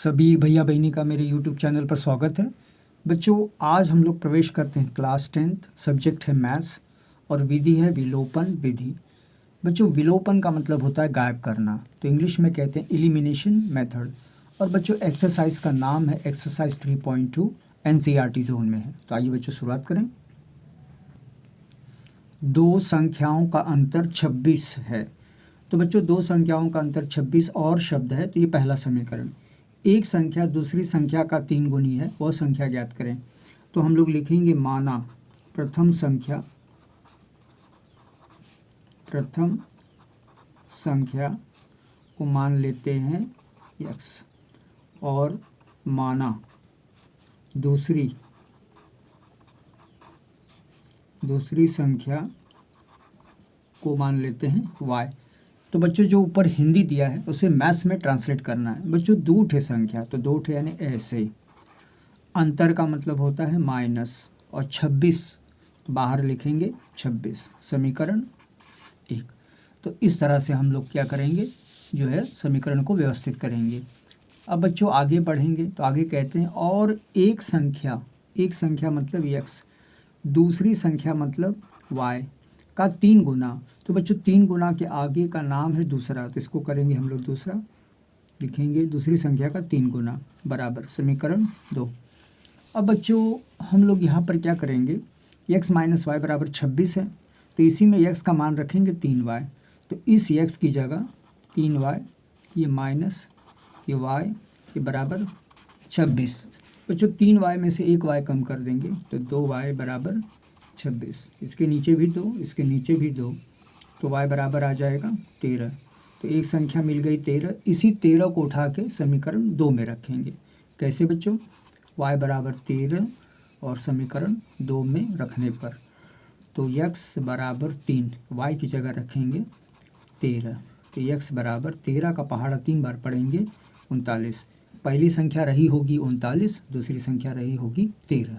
सभी भैया बहनी का मेरे YouTube चैनल पर स्वागत है। बच्चों, आज हम लोग प्रवेश करते हैं क्लास 10। सब्जेक्ट है मैथ्स और विधि है विलोपन विधि। बच्चों, विलोपन का मतलब होता है गायब करना, तो इंग्लिश में कहते हैं एलिमिनेशन मेथड। और बच्चों, एक्सरसाइज का नाम है एक्सरसाइज 3.2, NCERT जोन में है। तो आइए बच्चों शुरुआत करें। दो संख्याओं का अंतर 26 है। तो बच्चों, दो संख्याओं का अंतर 26 और शब्द है, तो ये पहला समीकरण। एक संख्या दूसरी संख्या का 3 गुनी है, वह संख्या ज्ञात करें। तो हम लोग लिखेंगे माना प्रथम संख्या को मान लेते हैं x, और माना दूसरी संख्या को मान लेते हैं y। तो बच्चों, जो ऊपर हिंदी दिया है उसे मैथ्स में ट्रांसलेट करना है। बच्चों, दो ठे संख्या, तो दो ठे यानी ऐसे, अंतर का मतलब होता है माइनस, और 26 बाहर लिखेंगे 26, समीकरण 1। तो इस तरह से हम लोग क्या करेंगे, जो है समीकरण को व्यवस्थित करेंगे। अब बच्चों आगे बढ़ेंगे, तो आगे कहते हैं और एक संख्या मतलब x, दूसरी संख्या मतलब y का 3 गुना। तो बच्चों, 3 गुना के आगे का नाम है दूसरा, तो इसको करेंगे हम लोग दूसरा, लिखेंगे दूसरी संख्या का 3 गुना बराबर समीकरण 2। अब बच्चों हम लोग यहाँ पर क्या करेंगे, x माइनस वाई बराबर 26 है, तो इसी में x का मान रखेंगे 3y। तो इस x की जगह 3y, ये माइनस ये y, ये बराबर 26। बच्चों, 3y में से एक y कम कर देंगे, तो 2y बराबर 26। इसके नीचे भी 2, इसके नीचे भी 2, तो y बराबर आ जाएगा 13। तो एक संख्या मिल गई 13। इसी 13 को उठा के समीकरण 2 में रखेंगे। कैसे बच्चों, y बराबर 13 और समीकरण 2 में रखने पर, तो x बराबर 3, y की जगह रखेंगे 13। तो x बराबर 13 का पहाड़ा 3 बार पढ़ेंगे 39। पहली संख्या रही होगी 39, दूसरी संख्या रही होगी 13।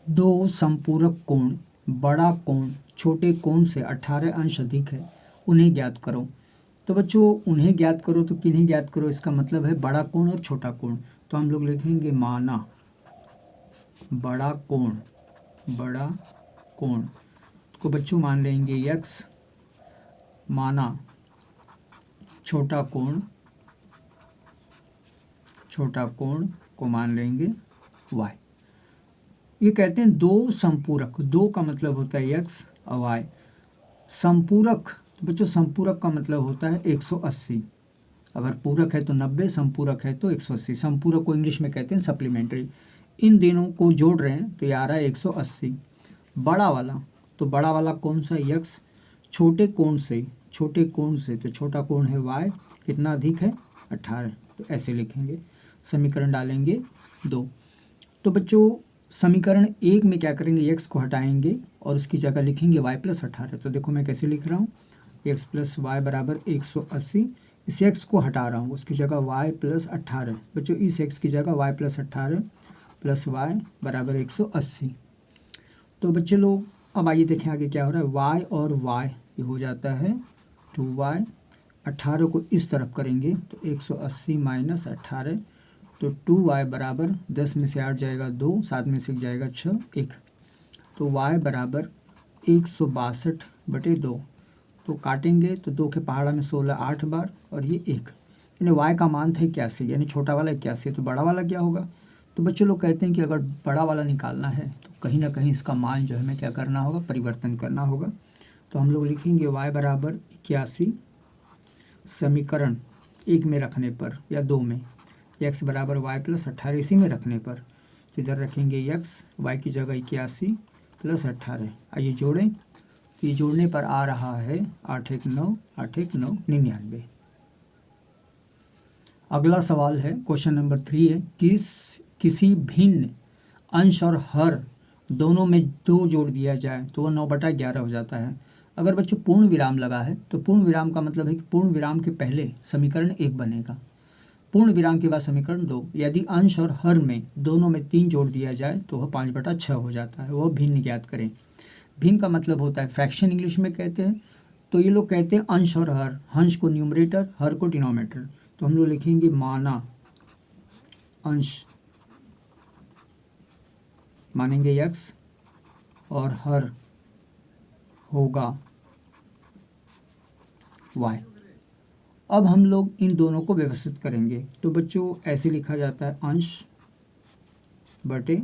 दो संपूरक कोण, बड़ा कोण छोटे कोण से 18 अंश अधिक है, उन्हें ज्ञात करो। तो बच्चों, उन्हें ज्ञात करो तो किन्हें ज्ञात करो, इसका मतलब है बड़ा कोण और छोटा कोण। तो हम लोग लिखेंगे माना बड़ा कोण को बच्चों मान लेंगे x, माना छोटा कोण को मान लेंगे y। ये कहते हैं दो संपूरक, दो का मतलब होता है x और y। संपूरक, तो बच्चों संपूरक का मतलब होता है 180। अगर पूरक है तो 90, संपूरक है तो 180। संपूरक को इंग्लिश में कहते हैं सप्लीमेंट्री। इन दोनों को जोड़ रहे हैं तो ये आ रहा है 180। बड़ा वाला, तो बड़ा वाला कौन सा x, छोटे कोण से तो छोटा कोण है y, कितना अधिक है 18। तो ऐसे लिखेंगे, समीकरण डालेंगे 2। तो बच्चों, समीकरण 1 में क्या करेंगे, x को हटाएंगे और उसकी जगह लिखेंगे y प्लस 18। तो देखो मैं कैसे लिख रहा हूँ, x प्लस वाई बराबर 180। इस x को हटा रहा हूँ, उसकी जगह y प्लस 18। बच्चों, इस x की जगह y प्लस 18 प्लस y बराबर 180। तो बच्चे लोग अब आइए देखें आगे क्या हो रहा है, y और y ये हो जाता है 2y। 18 को इस तरफ करेंगे तो 180 माइनस 18, तो 2y बराबर 10 में से 8 जाएगा 2, 7 में से जाएगा 6, 1। तो y बराबर 162/2। तो काटेंगे तो 2 के पहाड़ा में 16 8 बार, और ये 1, यानी y का मान था 81, यानी छोटा वाला 81। तो बड़ा वाला क्या होगा। तो बच्चे लोग कहते हैं कि अगर बड़ा वाला निकालना है तो कहीं ना कहीं इसका मान जो है हमें क्या करना होगा, परिवर्तन करना होगा। तो हम लोग लिखेंगे y बराबर 81 समीकरण 1 में रखने पर या 2 में, x बराबर y प्लस 18 इसी में रखने पर, तो इधर रखेंगे x, y की जगह 81 प्लस 18। आइए जोड़ें, तो ये जोड़ने पर आ रहा है 8 1 9, 8 1 9, 99। अगला सवाल है, क्वेश्चन नंबर 3 है, किसी भिन्न अंश और हर दोनों में 2 जोड़ दिया जाए तो वह 9/11 हो जाता है। अगर बच्चों पूर्ण विराम लगा है तो पूर्ण विराम का मतलब है कि पूर्ण विराम के पहले समीकरण 1 बनेगा, पूर्ण विराम के बाद समीकरण 2। यदि अंश और हर में दोनों में 3 जोड़ दिया जाए तो वह 5/6 हो जाता है। वह भिन्न ज्ञात करें। भिन्न का मतलब होता है फ्रैक्शन, इंग्लिश में कहते हैं। तो ये लोग कहते हैं अंश और हर, अंश को न्यूमरेटर, हर को डिनोमिनेटर। तो हम लोग लिखेंगे माना अंश मानेंगे x और हर होगा y। अब हम लोग इन दोनों को व्यवस्थित करेंगे। तो बच्चों ऐसे लिखा जाता है अंश बटे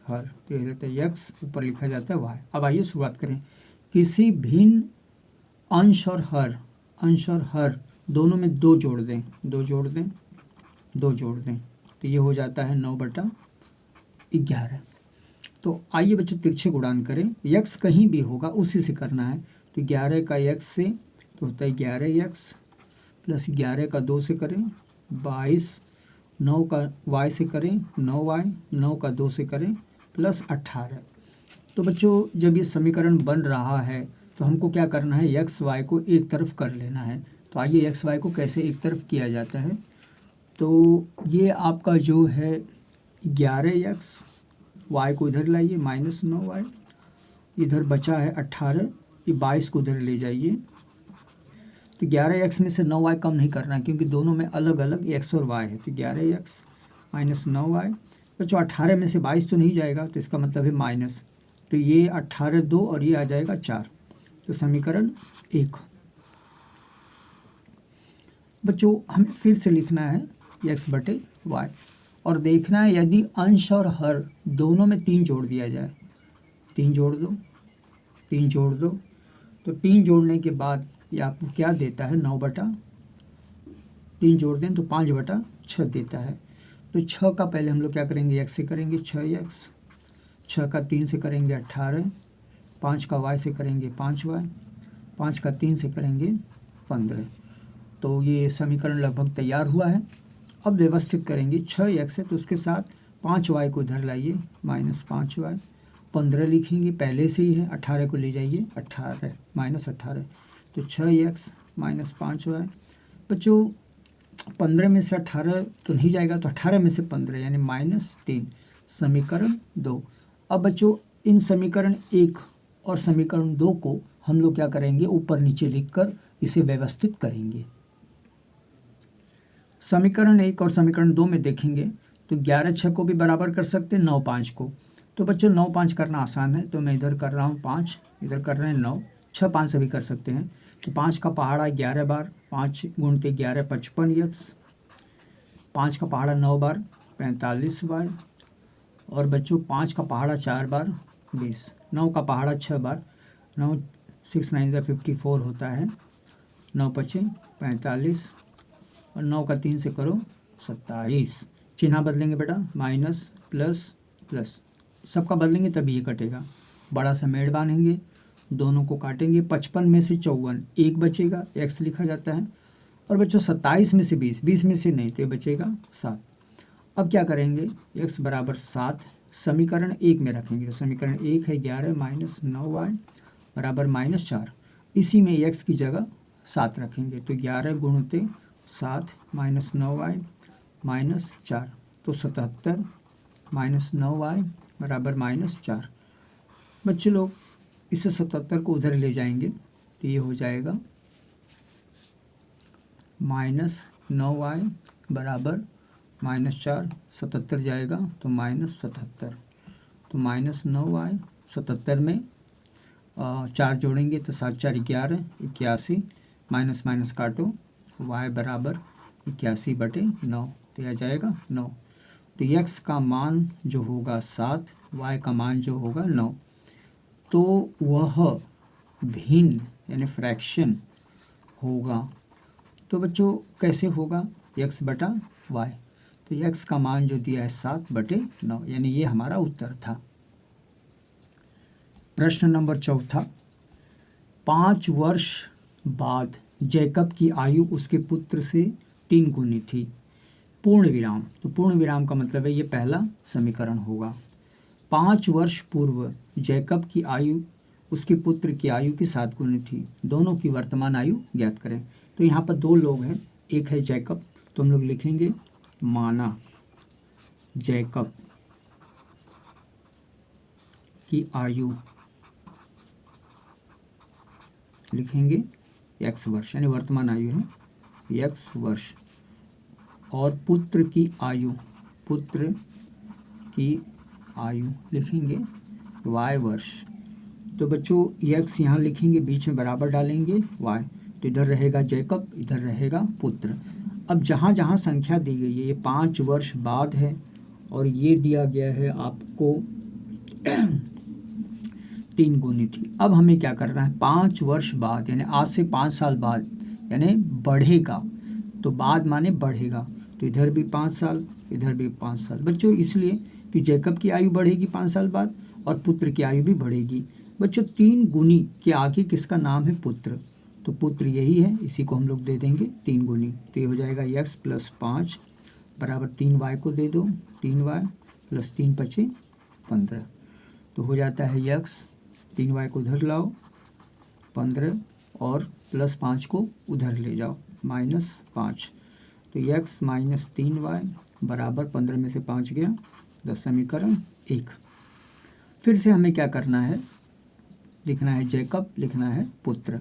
हर, तो ये रहता है x, ऊपर लिखा जाता है y। अब आइए शुरुआत करें। किसी भिन्न अंश और हर दोनों में दो जोड़ दें, तो ये हो जाता है 9/11। तो आइए बच्चों तिरछे गुणान करें। x कहीं भी होगा उसी से करना है। तो 11 का x से तो होता है 11x प्लस 11 का 2 से करें 22, 9 का y से करें 9y, 9 का 2 से करें प्लस 18। तो बच्चों जब ये समीकरण बन रहा है तो हमको क्या करना है, एक्स वाई को एक तरफ कर लेना है। तो आइए एक्स वाई को कैसे एक तरफ किया जाता है। तो ये आपका जो है 11x, वाई को इधर लाइए -9y, इधर बचा है 18, ये 22 को उधर ले जाइए। तो 11x में से 9y कम नहीं करना है क्योंकि दोनों में अलग अलग x और y है। तो 11x -9y, बच्चों 18 में से 22 तो नहीं जाएगा, तो इसका मतलब है माइनस। तो ये 18 2 और ये आ जाएगा 4। तो समीकरण 1। बच्चों हमें फिर से लिखना है x/y और देखना है यदि अंश और हर दोनों में 3 जोड़ दिया जाए। 3 जोड़ दो, 3 जोड़ दो। तो 3 जोड़ने के बाद ये आपको क्या देता है, 9/3 जोड़ दें तो 5/6 देता है। तो 6 का पहले हम लोग क्या करेंगे, x से करेंगे 6x, 6 का 3 से करेंगे 18, 5 का y से करेंगे 5y, 5 का 3 से करेंगे 15। तो ये समीकरण लगभग तैयार हुआ है। अब व्यवस्थित करेंगे। 6x है तो उसके साथ 5y को इधर लाइए -5y, 15 लिखेंगे पहले से ही है, 18 को ले जाइए 18 -18। तो 6x -5y। बच्चों 15 में से 18 तो नहीं जाएगा, तो 18 में से 15 यानी -3, समीकरण 2। अब बच्चों इन समीकरण 1 और समीकरण 2 को हम लोग क्या करेंगे, ऊपर नीचे लिखकर इसे व्यवस्थित करेंगे। समीकरण 1 और समीकरण 2 में देखेंगे तो 11/6 को भी बराबर कर सकते हैं 9/5 को। तो बच्चों 9/5 करना आसान है, तो मैं इधर कर रहा हूँ 5, इधर कर रहे हैं 9, 6 5 से भी कर सकते हैं। तो 5 का पहाड़ा 11 बार, 5 गुणते 11 55x, 5 का पहाड़ा 9 बार 45 बार, और बच्चों 5 का पहाड़ा 4 बार 20, 9 का पहाड़ा 6 बार, 9 6 9 54 होता है, 9 5 45 और 9 का 3 से करो 27। चिन्ह बदलेंगे बेटा, माइनस प्लस प्लस, सबका बदलेंगे तभी ये कटेगा। बड़ा सा मेड़ बांधेंगे, दोनों को काटेंगे। 55 में से 54 एक बचेगा, x लिखा जाता है। और बच्चों 27 में से 20, 20 में से नहीं तो ये बचेगा 7। अब क्या करेंगे, x बराबर 7 समीकरण 1 में रखेंगे। तो समीकरण 1 है 11 -9y बराबर -4, इसी में x की जगह 7 रखेंगे। तो 11 गुणते 7 -9y -4, तो 77 -9y बराबर -4। बच्चे लोग इसे 77 को उधर ले जाएंगे तो ये हो जाएगा -9y बराबर -4, 77 जाएगा तो -77। तो -9y, 77 में 4 जोड़ेंगे तो 7 4 11, 81, माइनस माइनस काटो, y बराबर 81/9, तो यह जाएगा 9। तो x का मान जो होगा 7, y का मान जो होगा 9, तो वह भिन्न यानी फ्रैक्शन होगा। तो बच्चों कैसे होगा, x/y। तो x का मान जो दिया है 7/9, यानी ये हमारा उत्तर था। प्रश्न नंबर 4, 5 वर्ष बाद जैकब की आयु उसके पुत्र से 3 गुनी थी, पूर्ण विराम। तो पूर्ण विराम का मतलब है ये पहला समीकरण होगा। 5 वर्ष पूर्व जैकब की आयु उसके पुत्र की आयु की 7 गुनी थी, दोनों की वर्तमान आयु ज्ञात करें। तो यहाँ पर 2 लोग हैं, एक है जैकब, तो हम लोग लिखेंगे माना जैकब की आयु लिखेंगे x वर्ष, यानी वर्तमान आयु है x वर्ष, और पुत्र की आयु, पुत्र की आयु लिखेंगे y वर्ष। तो बच्चों x यहाँ लिखेंगे, बीच में बराबर डालेंगे y, तो इधर रहेगा जैकब, इधर रहेगा पुत्र। अब जहाँ जहाँ संख्या दी गई है, ये 5 वर्ष बाद है और ये दिया गया है आपको 3 गुनी थी। अब हमें क्या करना है, 5 वर्ष बाद यानी आज से 5 साल बाद, यानी बढ़ेगा, तो बाद माने बढ़ेगा, तो इधर भी 5 साल, इधर भी 5 साल बच्चों, इसलिए कि जैकब की आयु बढ़ेगी 5 साल बाद और पुत्र की आयु भी बढ़ेगी। बच्चों 3 गुनी के आगे किसका नाम है, पुत्र, तो पुत्र यही है, इसी को हम लोग दे देंगे 3 गुनी। तो ये हो जाएगा x + 5 बराबर 3y को दे दो, 3y + 3 × 5 = 15, तो हो जाता है x, 3y को उधर लाओ 15 और +5 को उधर ले जाओ -5, तो x - 3y बराबर 15 में से 5 गया 10, समीकरण 1। फिर से हमें क्या करना है, लिखना है जैकब, लिखना है पुत्र।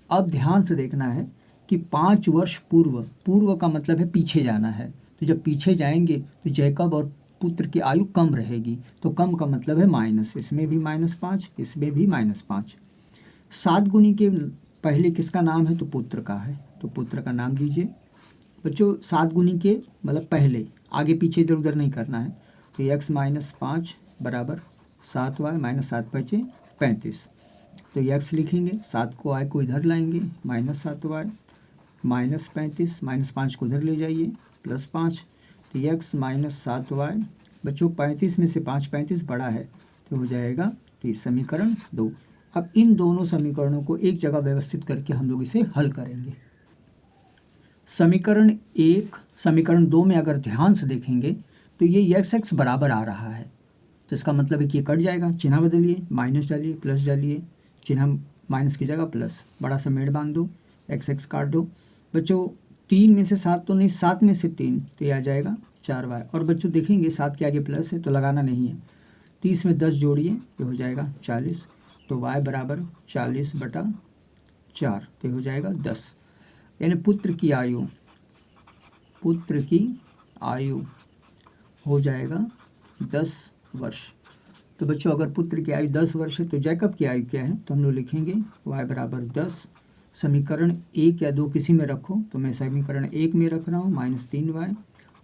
अब ध्यान से देखना है कि 5 वर्ष पूर्व, पूर्व का मतलब है पीछे जाना है, तो जब पीछे जाएंगे तो जैकब और पुत्र की आयु कम रहेगी, तो कम का मतलब है माइनस, इसमें भी -5, इसमें भी -5। 7 गुनी के पहले किसका नाम है, तो पुत्र का है, तो पुत्र का नाम दीजिए बच्चों। 7 गुनी के मतलब पहले, आगे पीछे इधर उधर नहीं करना है, तो x - 5 बराबर 7y -7 × 5 = 35, तो x लिखेंगे, 7 को y को इधर लाएंगे -7y -35, -5 को उधर ले जाइए +5, तो x - 7y बच्चों 35 में से 5, 35 बड़ा है, तो हो जाएगा 30, समीकरण 2। अब इन दोनों समीकरणों को एक जगह व्यवस्थित करके हम लोग इसे हल करेंगे। समीकरण 1 समीकरण 2 में अगर ध्यान से देखेंगे तो ये x बराबर आ रहा है, तो इसका मतलब है कि ये कट जाएगा, चिन्ह बदलिए, माइनस डालिए, प्लस डालिए, चिन्ह माइनस की जगह प्लस, बड़ा सा मेड़ बांध दो, x काट दो बच्चों। 3 में से 7 तो नहीं, 7 में से 3, तो ये आ जाएगा 4y, और बच्चों देखेंगे 7 के आगे प्लस है तो लगाना नहीं है, 30 में 10 जोड़िए, ये हो जाएगा 40, तो y बराबर 40/4, तो हो जाएगा 10, यानी पुत्र की आयु हो जाएगा 10 वर्ष। तो बच्चों अगर पुत्र की आयु 10 वर्ष है तो जैकब की आयु क्या है, तो हम लोग लिखेंगे y बराबर 10, समीकरण 1 या 2 किसी में रखो, तो मैं समीकरण 1 में रख रहा हूँ, -3y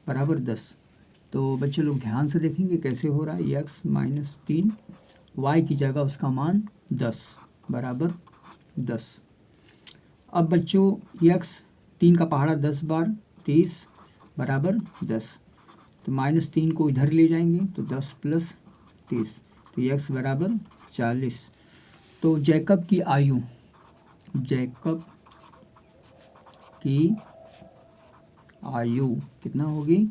बराबर 10। तो बच्चे लोग ध्यान से देखेंगे कैसे हो रहा है, x - 3, y की जगह उसका मान 10 बराबर 10। अब बच्चों x 3 का पहाड़ा 10 बार 30 बराबर 10, तो -3 को इधर ले जाएंगे तो 10 + 30, तो x बराबर 40। तो जैकब की आयु कितना होगी,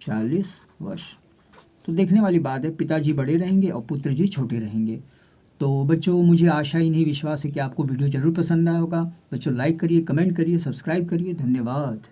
40 वर्ष। तो देखने वाली बात है, पिताजी बड़े रहेंगे और पुत्र जी छोटे रहेंगे। तो बच्चों मुझे आशा ही नहीं विश्वास है कि आपको वीडियो ज़रूर पसंद आया होगा। बच्चों लाइक करिए, कमेंट करिए, सब्सक्राइब करिए, धन्यवाद।